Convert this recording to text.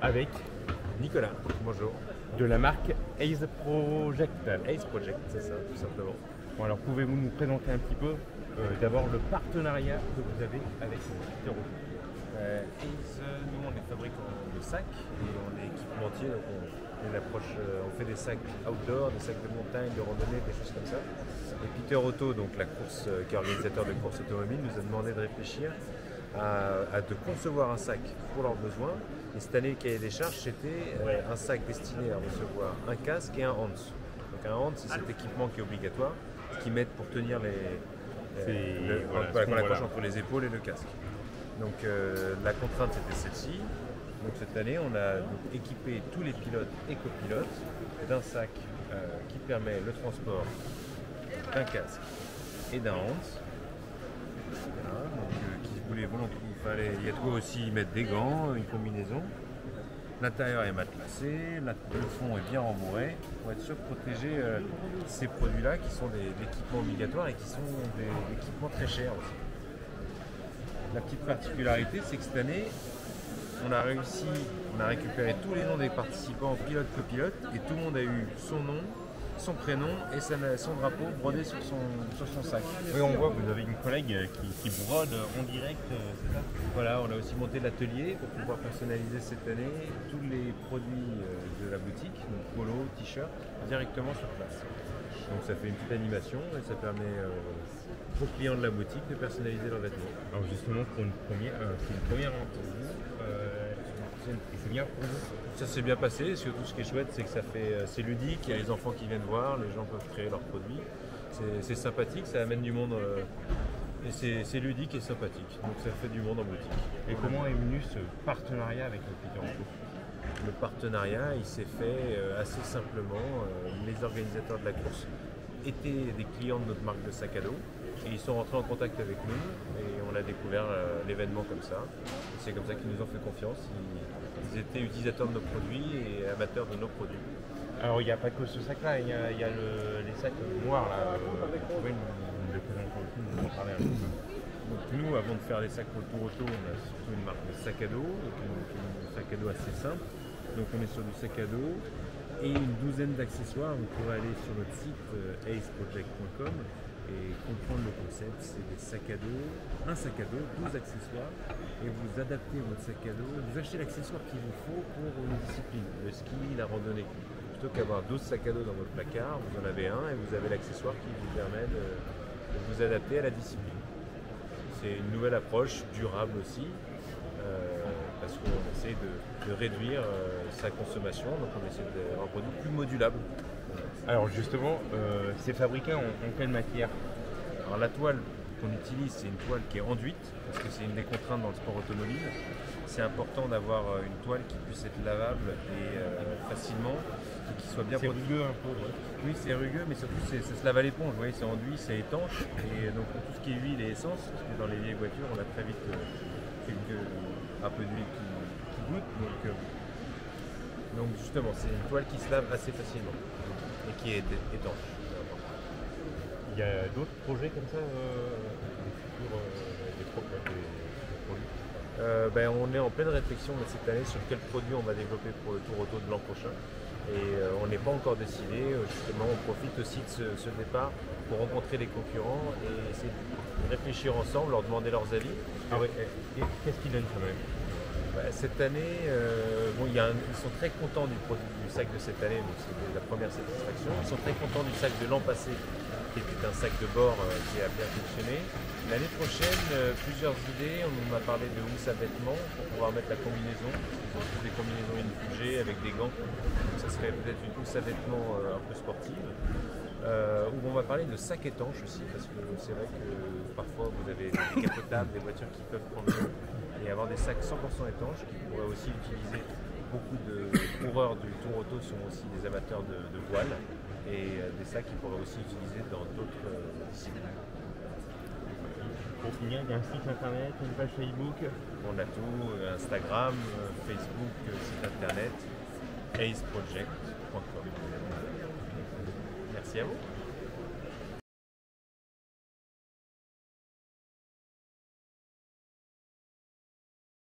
avec Nicolas, bonjour. de la marque Ace Project. Ace Project, c'est ça, tout simplement. Bon, alors pouvez-vous nous présenter un petit peu d'abord le partenariat que vous avez avec Peter Otto? Ace, nous on est fabricant de sacs et on est équipementier, donc on fait des sacs outdoor, des sacs de montagne, de randonnée, des choses comme ça. Et Peter Otto, donc la course, qui est organisateur de courses automobiles, nous a demandé de réfléchir à de concevoir un sac pour leurs besoins. Et cette année, le cahier des charges, c'était un sac destiné à recevoir un casque et un hands. Donc un hands, c'est cet équipement qui est obligatoire, qu'ils mettent pour tenir qu'on accroche entre les épaules et le casque. Donc la contrainte, c'était celle-ci. Donc cette année, on a donc équipé tous les pilotes et copilotes d'un sac qui permet le transport d'un casque et d'un hands. Voilà, donc, qui voulait volontiers, il y a de quoi aussi y mettre des gants, une combinaison. L'intérieur est matelassé, le fond est bien rembourré pour être sûr de protéger ces produits-là qui sont des équipements obligatoires et qui sont des équipements très chers aussi. La petite particularité, c'est que cette année, on a récupéré tous les noms des participants, pilotes, copilotes, et tout le monde a eu son nom, son prénom et son drapeau brodé sur son sac. Oui, on voit que vous avez une collègue qui brode en direct, c'est ça? Voilà, on a aussi monté l'atelier pour pouvoir personnaliser cette année tous les produits de la boutique, donc polo, t-shirt, directement sur place. Donc ça fait une petite animation et ça permet aux clients de la boutique de personnaliser leurs vêtements. Alors justement, pour c'est une première hein, pour vous. C'est bien pour vous? Ça s'est bien passé, surtout ce qui est chouette, c'est que c'est ludique, il y a les enfants qui viennent voir, les gens peuvent créer leurs produits. C'est sympathique, ça amène du monde et c'est ludique et sympathique, donc ça fait du monde en boutique. Et comment est venu ce partenariat avec Peter Otto? Le partenariat, il s'est fait assez simplement. Les organisateurs de la course étaient des clients de notre marque de sac à dos et ils sont rentrés en contact avec nous et on a découvert l'événement comme ça. C'est comme ça qu'ils nous ont fait confiance. Ils étaient utilisateurs de nos produits et amateurs de nos produits. Alors il n'y a pas que ce sac-là, il y a les sacs noirs là. Vous pouvez nous les présenter aussi, nous en parler un peu. Donc nous, avant de faire les sacs pour le Tour Auto, on a surtout une marque de sac à dos, donc un sac à dos assez simple. Donc on est sur du sac à dos et une douzaine d'accessoires. Vous pourrez aller sur notre site aceproject.com et comprendre le concept. C'est des sacs à dos, un sac à dos, 12 accessoires et vous adaptez votre sac à dos, vous achetez l'accessoire qu'il vous faut pour une discipline, le ski, la randonnée. Plutôt qu'avoir 12 sacs à dos dans votre placard, vous en avez un et vous avez l'accessoire qui vous permet de vous adapter à la discipline. C'est une nouvelle approche, durable aussi, parce qu'on essaie de réduire sa consommation, donc on essaie d'avoir un produit plus modulable. Alors justement, c'est fabriqué en quelle matière? Alors la toile qu'on utilise, c'est une toile qui est enduite, parce que c'est une des contraintes dans le sport automobile. C'est important d'avoir une toile qui puisse être lavable et facilement, et qui soit bien protégée. C'est rugueux un peu, ouais. Oui, c'est rugueux, mais surtout ça se lave à l'éponge, vous voyez, c'est enduit, c'est étanche. Et donc pour tout ce qui est huile et essence, parce que dans les vieilles voitures, on a très vite un peu d'huile qui goûte. Donc justement, c'est une toile qui se lave assez facilement et qui est étanche. Il y a d'autres projets comme ça, des produits? On est en pleine réflexion cette année sur quel produit on va développer pour le Tour Auto de l'an prochain. Et on n'est pas encore décidé. Justement, on profite aussi de ce départ pour rencontrer les concurrents et essayer de réfléchir ensemble, leur demander leurs avis. Ah ouais, et qu'est-ce qu'ils donnent quand même? Cette année, ils sont très contents du sac de cette année, donc c'est la première satisfaction. Ils sont très contents du sac de l'an passé, qui était un sac de bord qui a bien fonctionné. L'année prochaine, plusieurs idées. On m'a parlé de housse à vêtements pour pouvoir mettre la combinaison. Ils ont tous des combinaisons INFUG avec des gants. Donc ça serait peut-être une housse à vêtements un peu sportive. Où on va parler de sacs étanches aussi, parce que c'est vrai que parfois vous avez des capotables, des voitures qui peuvent prendre l'eau, et avoir des sacs 100% étanches qui pourraient aussi utiliser. Beaucoup de coureurs du Tour Auto sont aussi des amateurs de voile et des sacs qu'ils pourraient aussi utiliser dans d'autres disciplines. Pour finir, il y a un site internet, une page Facebook. On a tout, Instagram, Facebook, site internet, aceproject.com. Merci à vous.